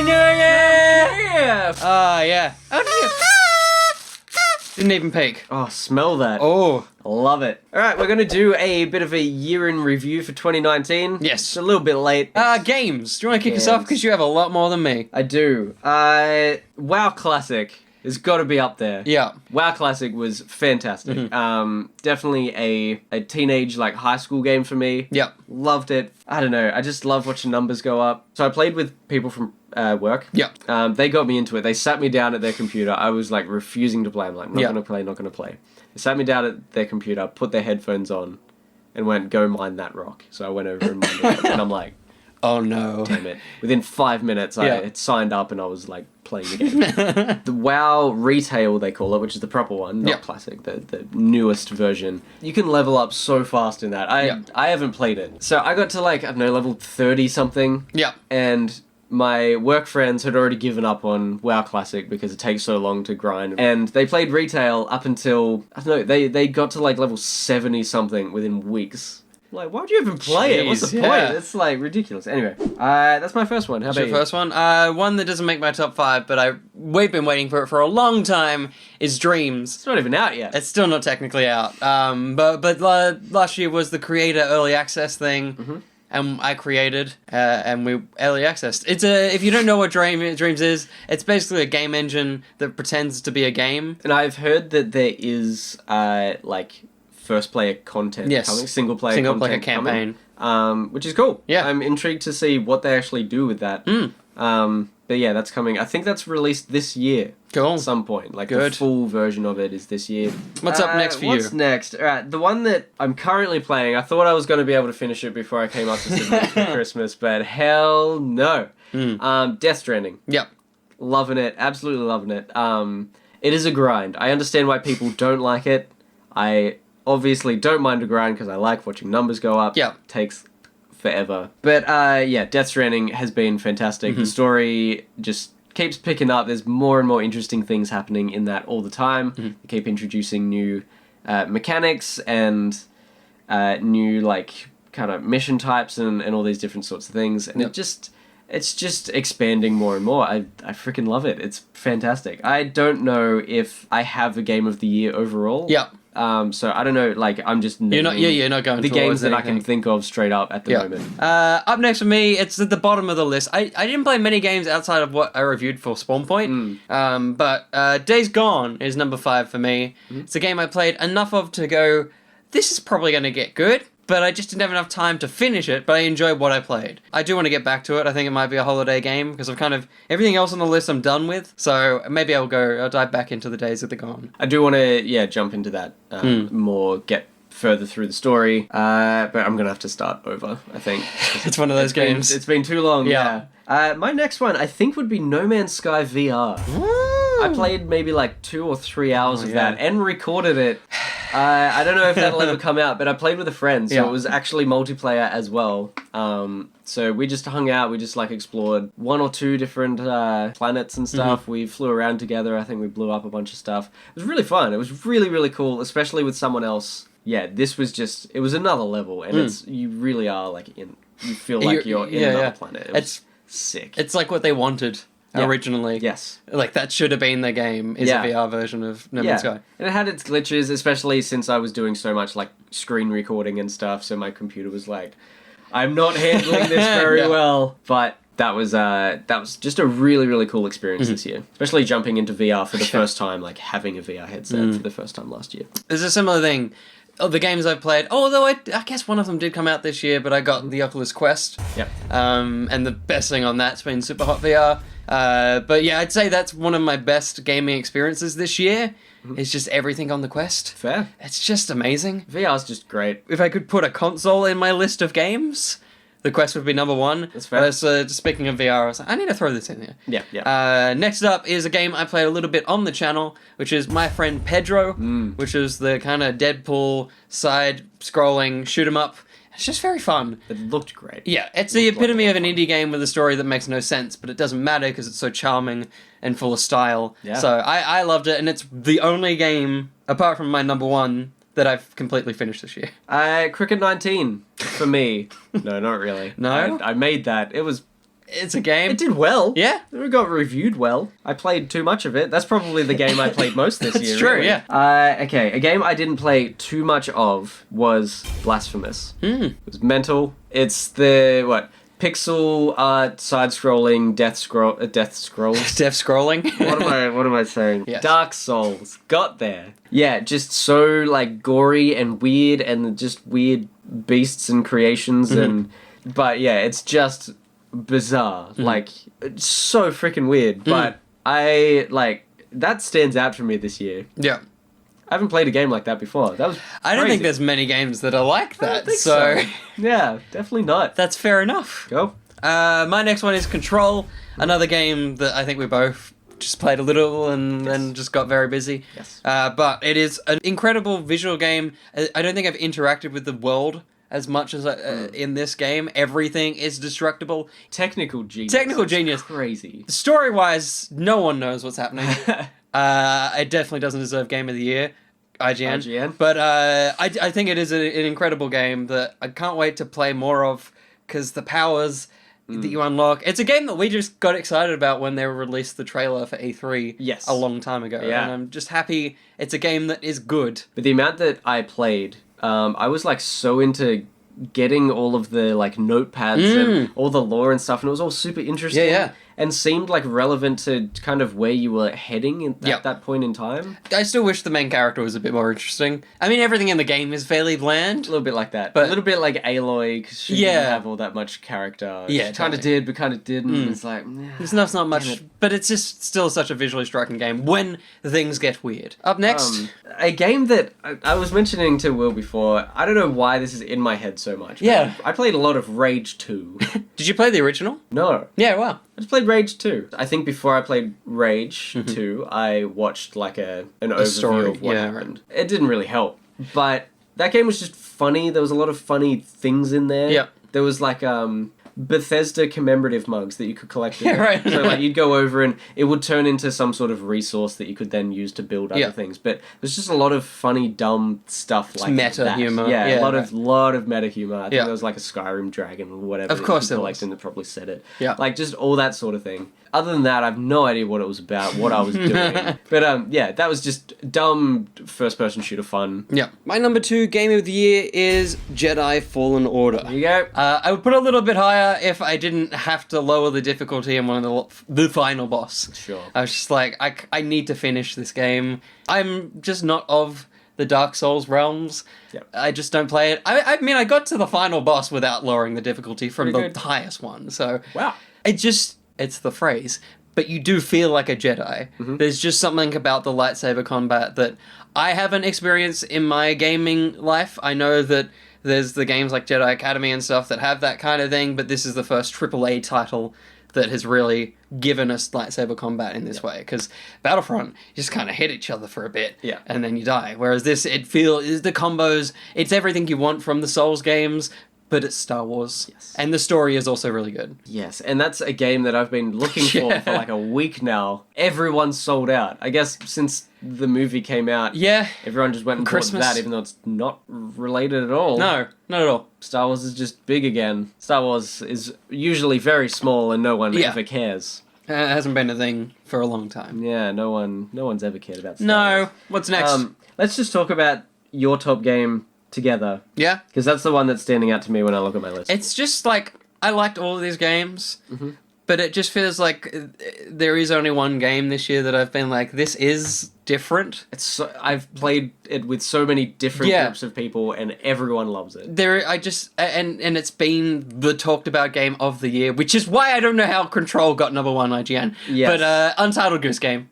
New Year! Yeah. Yeah. Oh, didn't even peek. Oh, smell that. Oh. Love it. All right, we're going to do a bit of a year in review for 2019. Yes. It's a little bit late. Games. Do you want to kick us off? Because you have a lot more than me. I do. WoW Classic has got to be up there. Yeah. WoW Classic was fantastic. Definitely a teenage, like, high school game for me. Yep. Loved it. I don't know. I just love watching numbers go up. So I played with people from work. Yep. They got me into it. They sat me down at their computer. I was, like, refusing to play. I'm like, not Yep. going to play. They sat me down at their computer, put their headphones on, and went, go mine that rock. So I went over and mined it, and I'm like, oh no. damn it. Within 5 minutes, I had signed up and I was, like, playing the game. The WoW Retail, they call it, which is the proper one, not Classic, the newest version. You can level up so fast in that. I haven't played it. So I got to, like, I don't know, level 30-something. Yeah. And my work friends had already given up on WoW Classic because it takes so long to grind. And they played Retail up until, I don't know, they got to, like, level 70-something within weeks. Like, why'd you even play it? What's the point? It's, like, ridiculous. Anyway, that's my first one. How about your first one? One that doesn't make my top 5, but we've been waiting for it for a long time, is Dreams. It's not even out yet. It's still not technically out. But last year was the creator early access thing. And I created, and we early accessed. It's if you don't know what Dreams is, it's basically a game engine that pretends to be a game. And I've heard that there is, like, first player content coming, single player campaign, which is cool. Yeah, I'm intrigued to see what they actually do with that. But yeah, that's coming. I think that's released this year. Cool. At some point, like the full version of it is this year. What's up next for you? What's next? All right, the one that I'm currently playing. I thought I was going to be able to finish it before I came up to Sydney for Christmas, but hell no. Death Stranding. Yep. Loving it. Absolutely loving it. It is a grind. I understand why people don't like it. I obviously don't mind a grind because I like watching numbers go up. Yeah. Takes forever. But yeah, Death Stranding has been fantastic. The story just keeps picking up. There's more and more interesting things happening in that all the time. They keep introducing new mechanics and new, like, kind of mission types and all these different sorts of things. And it's just expanding more and more. I freaking love it. It's fantastic. I don't know if I have a game of the year overall. Yeah. So I don't know, like, I'm just you're not going the games that anything. I can think of straight up at the moment. Up next for me, it's at the bottom of the list. I didn't play many games outside of what I reviewed for Spawn Point, but Days Gone is number 5 for me. It's a game I played enough of to go, this is probably going to get good, but I just didn't have enough time to finish it, but I enjoyed what I played. I do want to get back to it. I think it might be a holiday game, because I've kind of, everything else on the list I'm done with, so maybe I'll dive back into the Days of the Gone. I do want to, jump into that more, get further through the story, but I'm going to have to start over, I think. It's one of those games. It's been too long, my next one, I think, would be No Man's Sky VR. I played maybe like 2 or 3 hours of that and recorded it. I don't know if that'll ever come out, but I played with a friend, so it was actually multiplayer as well. So we just hung out, we just, like, explored 1 or 2 different planets and stuff. We flew around together, I think we blew up a bunch of stuff. It was really fun, it was really, really cool, especially with someone else. Yeah, this was just, it was another level, and you really are, like, you feel like you're in another planet. It's sick. It's like what they wanted. Originally. Yes. Like, that should have been the game, is a VR version of No Man's Sky. And it had its glitches, especially since I was doing so much, like, screen recording and stuff, so my computer was like, I'm not handling this very well. But that was just a really, really cool experience this year. Especially jumping into VR for the first time, like, having a VR headset for the first time last year. There's a similar thing. The games I've played, although I guess one of them did come out this year, but I got the Oculus Quest. Yep. And the best thing on that's been Super Hot VR. But yeah, I'd say that's one of my best gaming experiences this year. It's just everything on the Quest. Fair. It's just amazing. VR's just great. If I could put a console in my list of games, the Quest would be number 1. That's fair. But speaking of VR, I was like, I need to throw this in here. Yeah. Next up is a game I played a little bit on the channel, which is My Friend Pedro, which is the kind of Deadpool side-scrolling shoot-'em-up. It's just very fun. It looked great. Yeah, it's the epitome of an indie game with a story that makes no sense, but it doesn't matter because it's so charming and full of style. Yeah. So I loved it, and it's the only game, apart from my number 1, that I've completely finished this year. Cricket 19 for me. No, not really. No? I made that. It was it's a game. It did well. Yeah. It got reviewed well. I played too much of it. That's probably the game I played most this year. That's true, really. yeah. Okay, a game I didn't play too much of was Blasphemous. It was mental. It's the, pixel art, side-scrolling, death scrolls. Death scrolling. What am I saying? Yes. Dark Souls. Got there. Yeah, just so, like, gory and weird, and just weird beasts and creations, but yeah, it's just bizarre. Like, it's so freaking weird, but that stands out for me this year. Yeah. I haven't played a game like that before. That was I don't crazy. think there's many games that are like I don't that, think so yeah, definitely not. that's fair enough. Go. My next one is Control, another game that I think we both just played a little and then just got very busy. Yes. But it is an incredible visual game. I don't think I've interacted with the world as much as in this game. Everything is destructible. Technical genius. Genius. Crazy. Story-wise, no one knows what's happening. It definitely doesn't deserve Game of the Year, IGN. But I think it is an incredible game that I can't wait to play more of, because the powers that you unlock. It's a game that we just got excited about when they released the trailer for E3 a long time ago. Yeah. And I'm just happy it's a game that is good. But the amount that I played, I was like so into getting all of the like notepads and all the lore and stuff, and it was all super interesting. Yeah. And seemed like relevant to kind of where you were heading at that point in time. I still wish the main character was a bit more interesting. I mean, everything in the game is fairly bland. A little bit like that. But a little bit like Aloy, because she didn't have all that much character. Yeah, she kind of did, but kind of didn't. It's like... There's not much, but it's just still such a visually striking game when things get weird. Up next... a game that I was mentioning to Will before, I don't know why this is in my head so much. Yeah. I played a lot of Rage 2. Did you play the original? No. Yeah, wow. I just played Rage 2. I think before I played Rage 2, I watched like an overview story. of what happened. It didn't really help. But that game was just funny. There was a lot of funny things in there. Yeah. There was like Bethesda commemorative mugs that you could collect. Yeah, right. So like you'd go over and it would turn into some sort of resource that you could then use to build other things. But there's just a lot of funny, dumb stuff like meta that. humor. Yeah, a lot of meta humor. I think Yeah. there was like a Skyrim dragon or whatever. Of course that you there collect was. and that probably said it. Yeah. Like just all that sort of thing. Other than that, I have no idea what it was about, what I was doing. But yeah, that was just dumb first-person shooter fun. Yeah. My number 2 game of the year is Jedi Fallen Order. There you go. I would put it a little bit higher if I didn't have to lower the difficulty in one of the final boss. Sure. I was just like, I need to finish this game. I'm just not of the Dark Souls realms. Yep. I just don't play it. I mean, I got to the final boss without lowering the difficulty from Pretty the good. highest one. So Wow. it's the phrase, but you do feel like a Jedi. There's just something about the lightsaber combat that I haven't experienced in my gaming life. I know that there's the games like Jedi Academy and stuff that have that kind of thing, but this is the first AAA title that has really given us lightsaber combat in this way. Because Battlefront, you just kind of hit each other for a bit, and then you die. Whereas this, the combos, it's everything you want from the Souls games, but it's Star Wars. Yes. And the story is also really good. Yes, and that's a game that I've been looking for like a week now. Everyone's sold out. I guess since the movie came out, everyone just went and Christmas. bought that, even though it's not related at all. No, not at all. Star Wars is just big again. Star Wars is usually very small and no one ever cares. It hasn't been a thing for a long time. Yeah, no one's ever cared about Star Wars. What's next? Let's just talk about your top game together. Yeah? Because that's the one that's standing out to me when I look at my list. It's just like, I liked all of these games, but it just feels like there is only one game this year that I've been like, this is different. I've played it with so many different groups of people and everyone loves it. And it's been the talked about game of the year, which is why I don't know how Control got number 1 IGN. Yes. But Untitled Goose Game.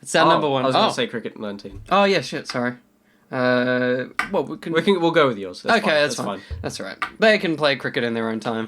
It's our number 1. I was going to say Cricket 19. Oh yeah, shit, sorry. Well, we'll go with yours. That's fine. That's all right. They can play cricket in their own time.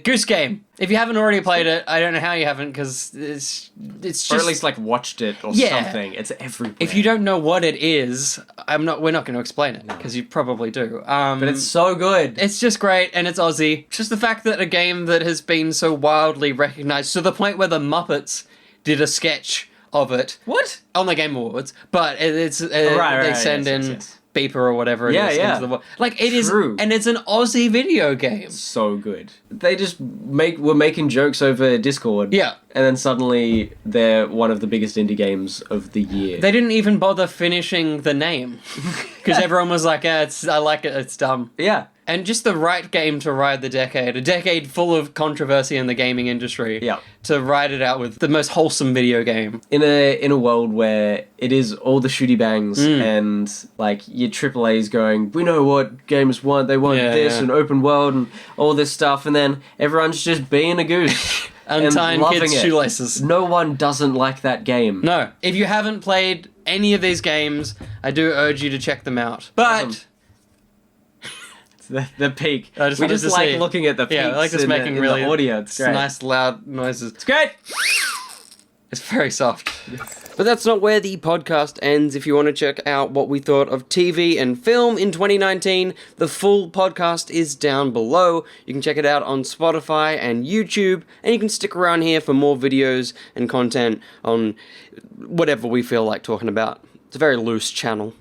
Goose Game. If you haven't already played it, I don't know how you haven't, because it's just... Or at least, like, watched it or something. It's everywhere. If you don't know what it is, we're not going to explain it, because you probably do. But it's so good. It's just great, and it's Aussie. Just the fact that a game that has been so wildly recognised, to the point where the Muppets did a sketch of it. What? On the Game Awards. But they send in beeper or whatever it is into the world. Like, it is, and it's an Aussie video game. So good. They just were making jokes over Discord. Yeah. And then suddenly they're one of the biggest indie games of the year. They didn't even bother finishing the name. Because everyone was like, I like it, it's dumb. Yeah. And just the right game to ride the decade. A decade full of controversy in the gaming industry. Yeah. To ride it out with the most wholesome video game. In a world where it is all the shooty bangs and like your AAA's going, we know what gamers want. They want this and open world and all this stuff. And then everyone's just being a goose. Untying kids' shoelaces. No one doesn't like that game. No. If you haven't played any of these games, I do urge you to check them out. But... The peak. We just like looking at the peaks. Yeah, I like just making really the audio. It's great. Nice loud noises. It's great. It's very soft. But that's not where the podcast ends. If you want to check out what we thought of TV and film in 2019, the full podcast is down below. You can check it out on Spotify and YouTube, and you can stick around here for more videos and content on whatever we feel like talking about. It's a very loose channel.